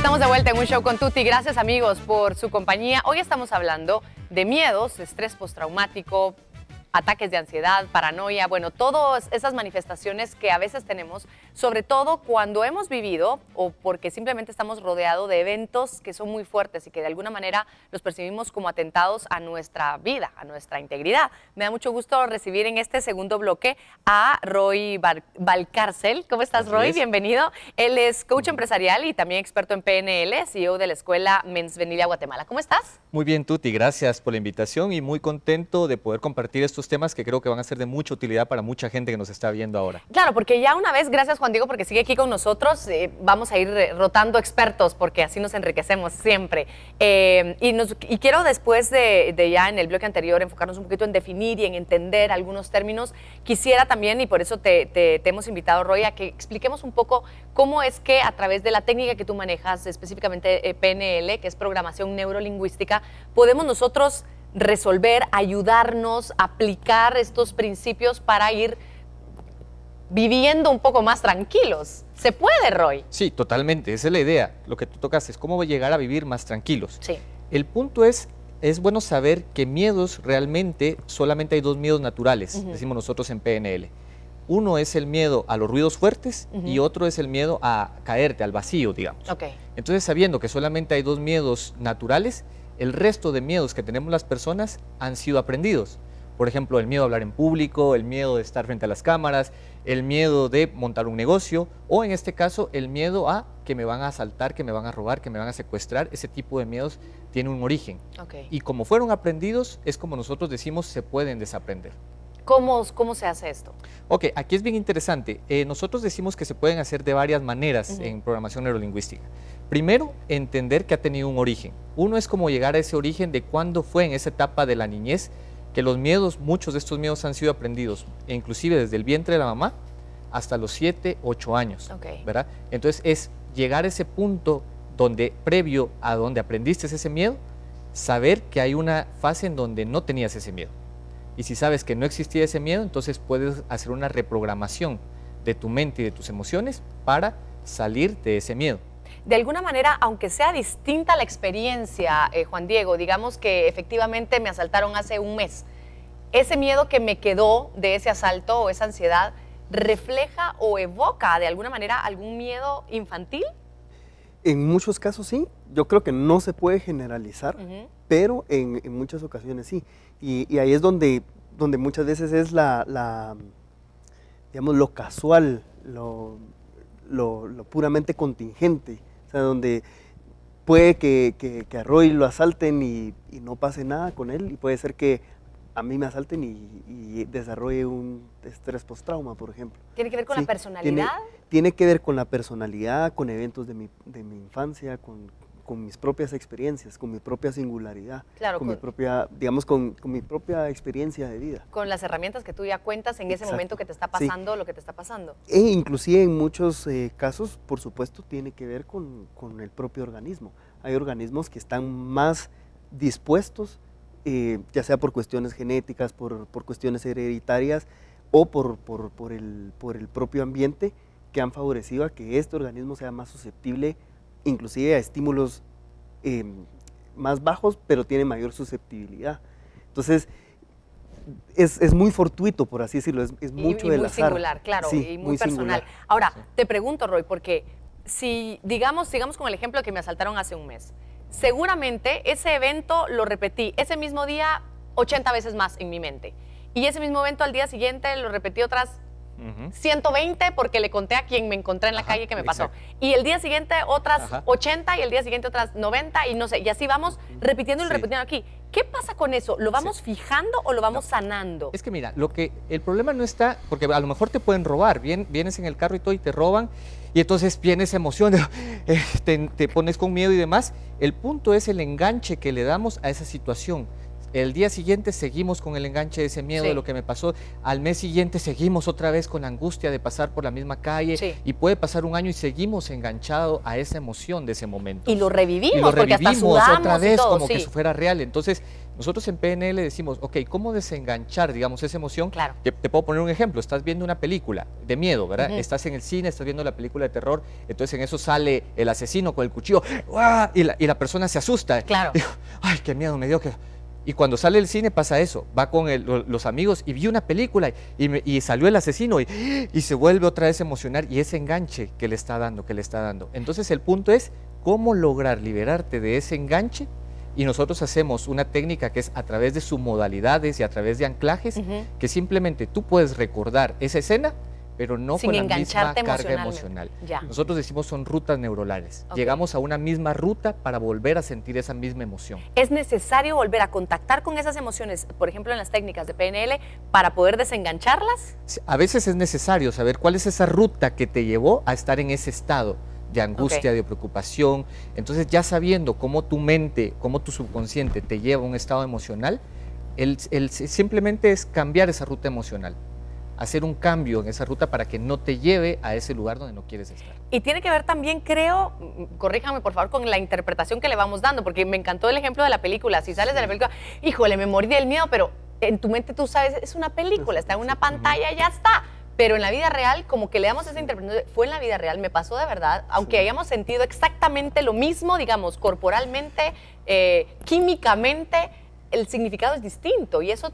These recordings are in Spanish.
Estamos de vuelta en Un Show con Tuti. Gracias, amigos, por su compañía. Hoy estamos hablando de miedos, estrés postraumático, ataques de ansiedad, paranoia, bueno, todas esas manifestaciones que a veces tenemos, sobre todo cuando hemos vivido o porque simplemente estamos rodeados de eventos que son muy fuertes y que de alguna manera los percibimos como atentados a nuestra vida, a nuestra integridad. Me da mucho gusto recibir en este segundo bloque a Roy Valcárcel. ¿Cómo estás, Roy? Bienvenido. Él es coach empresarial y también experto en PNL, CEO de la escuela Mens Venida Guatemala. ¿Cómo estás? Muy bien, Tuti, gracias por la invitación y muy contento de poder compartir estos temas que creo que van a ser de mucha utilidad para mucha gente que nos está viendo ahora. Claro, porque ya una vez, gracias Juan Diego porque sigue aquí con nosotros, vamos a ir rotando expertos porque así nos enriquecemos siempre. Y quiero después de ya en el bloque anterior enfocarnos un poquito en definir y en entender algunos términos. Quisiera también, y por eso te hemos invitado, Roy, a que expliquemos un poco cómo es que a través de la técnica que tú manejas, específicamente PNL, que es programación neurolingüística, podemos nosotros resolver, ayudarnos, aplicar estos principios para ir viviendo un poco más tranquilos. ¿Se puede, Roy? Sí, totalmente, esa es la idea. Lo que tú tocas es cómo llegar a vivir más tranquilos. Sí. El punto es bueno saber que miedos realmente, solamente hay dos miedos naturales, decimos nosotros en PNL. Uno es el miedo a los ruidos fuertes y otro es el miedo a caerte, al vacío, digamos. Okay. Entonces, sabiendo que solamente hay dos miedos naturales, el resto de miedos que tenemos las personas han sido aprendidos. Por ejemplo, el miedo a hablar en público, el miedo de estar frente a las cámaras, el miedo de montar un negocio o en este caso el miedo a que me van a asaltar, que me van a robar, que me van a secuestrar. Ese tipo de miedos tiene un origen. Okay. Y como fueron aprendidos, es como nosotros decimos, se pueden desaprender. ¿Cómo se hace esto? Ok, aquí es bien interesante. Nosotros decimos que se pueden hacer de varias maneras en programación neurolingüística. Primero, entender que ha tenido un origen. Uno es como llegar a ese origen de cuándo fue en esa etapa de la niñez que los miedos, muchos de estos miedos han sido aprendidos, inclusive desde el vientre de la mamá hasta los 7, 8 años. Okay. ¿Verdad? Entonces es llegar a ese punto donde, previo a donde aprendiste ese miedo, saber que hay una fase en donde no tenías ese miedo. Y si sabes que no existía ese miedo, entonces puedes hacer una reprogramación de tu mente y de tus emociones para salir de ese miedo. De alguna manera, aunque sea distinta la experiencia, Juan Diego, digamos que efectivamente me asaltaron hace un mes, ese miedo que me quedó de ese asalto o esa ansiedad, ¿refleja o evoca de alguna manera algún miedo infantil? En muchos casos sí, yo creo que no se puede generalizar, pero en muchas ocasiones sí. Y ahí es donde muchas veces es digamos, lo casual, lo puramente contingente, o sea, donde puede que a Roy lo asalten y no pase nada con él, y puede ser que a mí me asalten y desarrolle un estrés postrauma, por ejemplo. ¿Tiene que ver con la personalidad? Tiene que ver con la personalidad, con eventos de mi infancia, con mis propias experiencias, con mi propia singularidad, claro, con mi propia, digamos, con mi propia experiencia de vida. Con las herramientas que tú ya cuentas en ese momento que te está pasando, lo que te está pasando. E inclusive en muchos casos, por supuesto, tiene que ver con el propio organismo. Hay organismos que están más dispuestos, ya sea por cuestiones genéticas, por cuestiones hereditarias o por el propio ambiente, que han favorecido a que este organismo sea más susceptible inclusive a estímulos más bajos, pero tiene mayor susceptibilidad. Entonces, es muy fortuito, por así decirlo, es mucho del azar. Muy singular, claro, sí, y muy personal. Singular. Ahora, te pregunto, Roy, porque si, sigamos con el ejemplo que me asaltaron hace un mes, seguramente ese evento lo repetí ese mismo día 80 veces más en mi mente, y ese mismo evento al día siguiente lo repetí otras 120 porque le conté a quien me encontré en la calle que me pasó. Y el día siguiente otras 80 y el día siguiente otras 90 y no sé. Y así vamos repitiendo y repitiendo aquí. ¿Qué pasa con eso? ¿Lo vamos fijando o lo vamos sanando? Es que mira, el problema no está, porque a lo mejor te pueden robar, vienes en el carro y todo y te roban y entonces viene esa emoción, te pones con miedo y demás. El punto es el enganche que le damos a esa situación. el día siguiente seguimos con el enganche de ese miedo de lo que me pasó, al mes siguiente seguimos otra vez con la angustia de pasar por la misma calle y puede pasar un año y seguimos enganchados a esa emoción de ese momento. Y lo revivimos, porque hasta sudamos otra vez y todo, como que eso fuera real. Entonces, nosotros en PNL decimos, ok, ¿cómo desenganchar, digamos, esa emoción? Claro. Te puedo poner un ejemplo, estás viendo una película de miedo, ¿verdad? Estás en el cine, estás viendo la película de terror, entonces en eso sale el asesino con el cuchillo, ¡guau! Y la persona se asusta. Claro. Digo, ay, qué miedo me dio que... Y cuando sale del cine pasa eso, va con los amigos y vi una película y salió el asesino y se vuelve otra vez a emocionar y ese enganche que le está dando, Entonces el punto es cómo lograr liberarte de ese enganche. Y nosotros hacemos una técnica que es a través de submodalidades y a través de anclajes, que simplemente tú puedes recordar esa escena, pero no con la misma carga emocional. Nosotros decimos son rutas neuronales. Llegamos a una misma ruta para volver a sentir esa misma emoción. ¿Es necesario volver a contactar con esas emociones, por ejemplo en las técnicas de PNL, para poder desengancharlas? A veces es necesario saber cuál es esa ruta que te llevó a estar en ese estado de angustia, de preocupación. Entonces ya sabiendo cómo tu mente, cómo tu subconsciente te lleva a un estado emocional, simplemente es cambiar esa ruta emocional, hacer un cambio en esa ruta para que no te lleve a ese lugar donde no quieres estar. Y tiene que ver también, creo, corríjame por favor, con la interpretación que le vamos dando, porque me encantó el ejemplo de la película. Si sales de la película, híjole, me morí del miedo, pero en tu mente tú sabes, es una película, está en una pantalla, ya está. Pero en la vida real, como que le damos esa interpretación, fue en la vida real, me pasó de verdad, aunque hayamos sentido exactamente lo mismo, digamos, corporalmente, químicamente, el significado es distinto y eso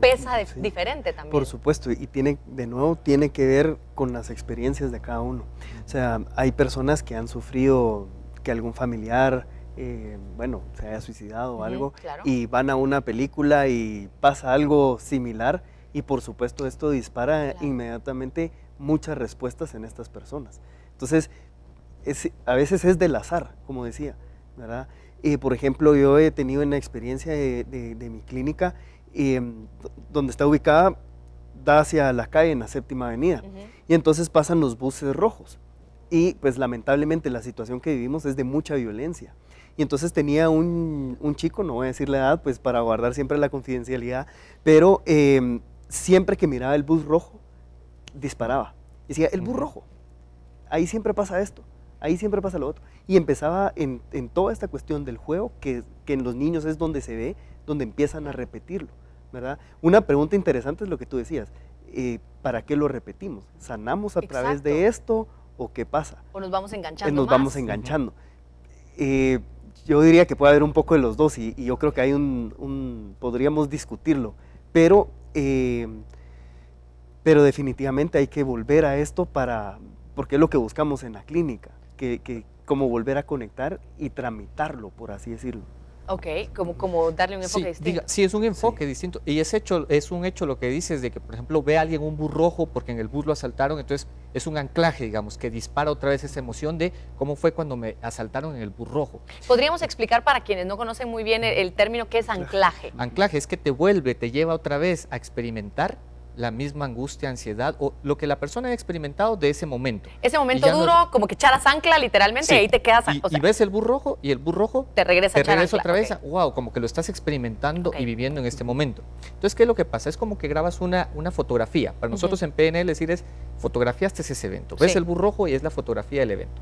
pesa diferente también. Por supuesto, y de nuevo tiene que ver con las experiencias de cada uno. O sea, hay personas que han sufrido que algún familiar, bueno, se haya suicidado o algo, y van a una película y pasa algo similar. Y por supuesto esto dispara inmediatamente muchas respuestas en estas personas. Entonces, a veces es del azar, como decía, ¿verdad? Por ejemplo, yo he tenido una experiencia de mi clínica, donde está ubicada, da hacia la calle en la 7ª Avenida, y entonces pasan los buses rojos. Y pues lamentablemente la situación que vivimos es de mucha violencia. Y entonces tenía un chico, no voy a decir la edad, pues para guardar siempre la confidencialidad, pero siempre que miraba el bus rojo, disparaba. Decía, el bus rojo, ahí siempre pasa esto, ahí siempre pasa lo otro. Y empezaba en toda esta cuestión del juego, que en los niños es donde se ve, donde empiezan a repetirlo, ¿verdad? Una pregunta interesante es lo que tú decías, ¿para qué lo repetimos? ¿Sanamos a través de esto o qué pasa? ¿O nos vamos enganchando Nos vamos enganchando. Yo diría que puede haber un poco de los dos y yo creo que hay podríamos discutirlo, pero definitivamente hay que volver a esto porque es lo que buscamos en la clínica, como volver a conectar y tramitarlo, por así decirlo. Ok, como darle un enfoque distinto. Sí, es un enfoque distinto. Y es un hecho lo que dices de que, por ejemplo, ve a alguien un bus rojo porque en el bus lo asaltaron, entonces es un anclaje, digamos, que dispara otra vez esa emoción de cómo fue cuando me asaltaron en el bus rojo. ¿Podríamos explicar para quienes no conocen muy bien el término qué es anclaje? Anclaje es que te lleva otra vez a experimentar la misma angustia, ansiedad o lo que la persona ha experimentado de ese momento. Ese momento duro, como que echaras ancla literalmente, y ahí te quedas. Y ves el bus rojo y el bus rojo te regresa otra vez, wow, como que lo estás experimentando y viviendo en este momento. Entonces, ¿qué es lo que pasa? Es como que grabas una fotografía. Para nosotros en PNL decir es, fotografiaste ese evento. Ves el bus rojo y es la fotografía del evento.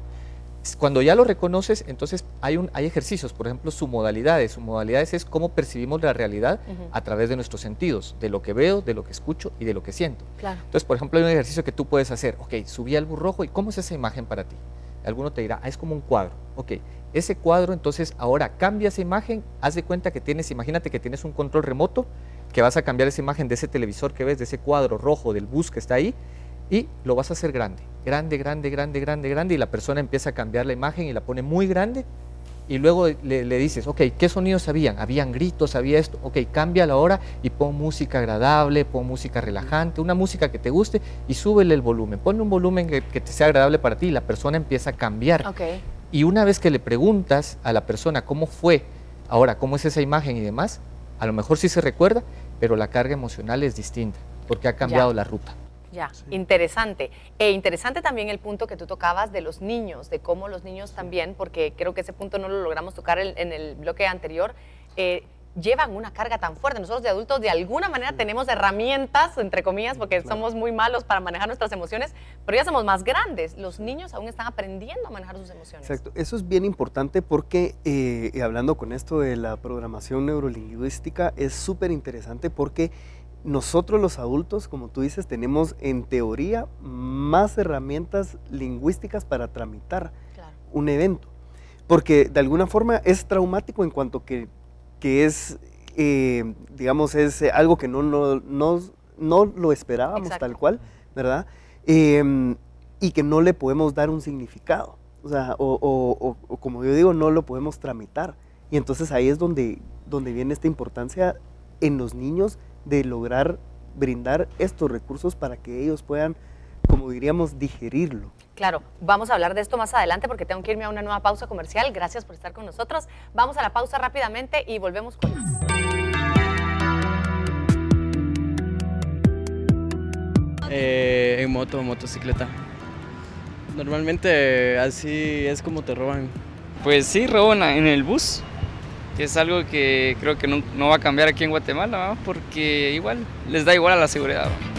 Cuando ya lo reconoces, entonces hay ejercicios, por ejemplo, submodalidades. Submodalidades es cómo percibimos la realidad a través de nuestros sentidos, de lo que veo, de lo que escucho y de lo que siento. Entonces, por ejemplo, hay un ejercicio que tú puedes hacer. Ok, subí al bus rojo y ¿cómo es esa imagen para ti? Alguno te dirá, es como un cuadro. Ok, ese cuadro, entonces ahora cambia esa imagen, haz de cuenta que imagínate que tienes un control remoto, que vas a cambiar esa imagen de ese televisor que ves, de ese cuadro rojo del bus que está ahí, y lo vas a hacer grande, y la persona empieza a cambiar la imagen y la pone muy grande, y luego le dices, ok, ¿qué sonidos habían? Habían gritos, había esto, ok, cámbiala ahora y pon música agradable, pon música relajante, una música que te guste y súbele el volumen, ponle un volumen que te sea agradable para ti y la persona empieza a cambiar. Y una vez que le preguntas a la persona cómo fue, ahora cómo es esa imagen y demás, a lo mejor sí se recuerda, pero la carga emocional es distinta, porque ha cambiado la ruta. Ya, interesante. Interesante también el punto que tú tocabas de los niños, de cómo los niños también, porque creo que ese punto no lo logramos tocar en el bloque anterior, llevan una carga tan fuerte. Nosotros de adultos de alguna manera tenemos herramientas, entre comillas, porque somos muy malos para manejar nuestras emociones, pero ya somos más grandes. Los niños aún están aprendiendo a manejar sus emociones. Exacto, eso es bien importante porque hablando con esto de la programación neurolingüística es súper interesante porque nosotros los adultos, como tú dices, tenemos en teoría más herramientas lingüísticas para tramitar un evento, porque de alguna forma es traumático en cuanto que es, digamos, es algo que no lo esperábamos. Exacto. Tal cual, ¿verdad? Y que no le podemos dar un significado, o sea, o como yo digo, no lo podemos tramitar. Y entonces ahí es donde viene esta importancia en los niños de lograr brindar estos recursos para que ellos puedan, como diríamos, digerirlo. Claro, vamos a hablar de esto más adelante porque tengo que irme a una nueva pausa comercial. Gracias por estar con nosotros. Vamos a la pausa rápidamente y volvemos con más. En motocicleta. Normalmente así es como te roban. Pues sí, roban en el bus, que es algo que creo que no va a cambiar aquí en Guatemala, ¿no? Porque igual les da igual a la seguridad, ¿no?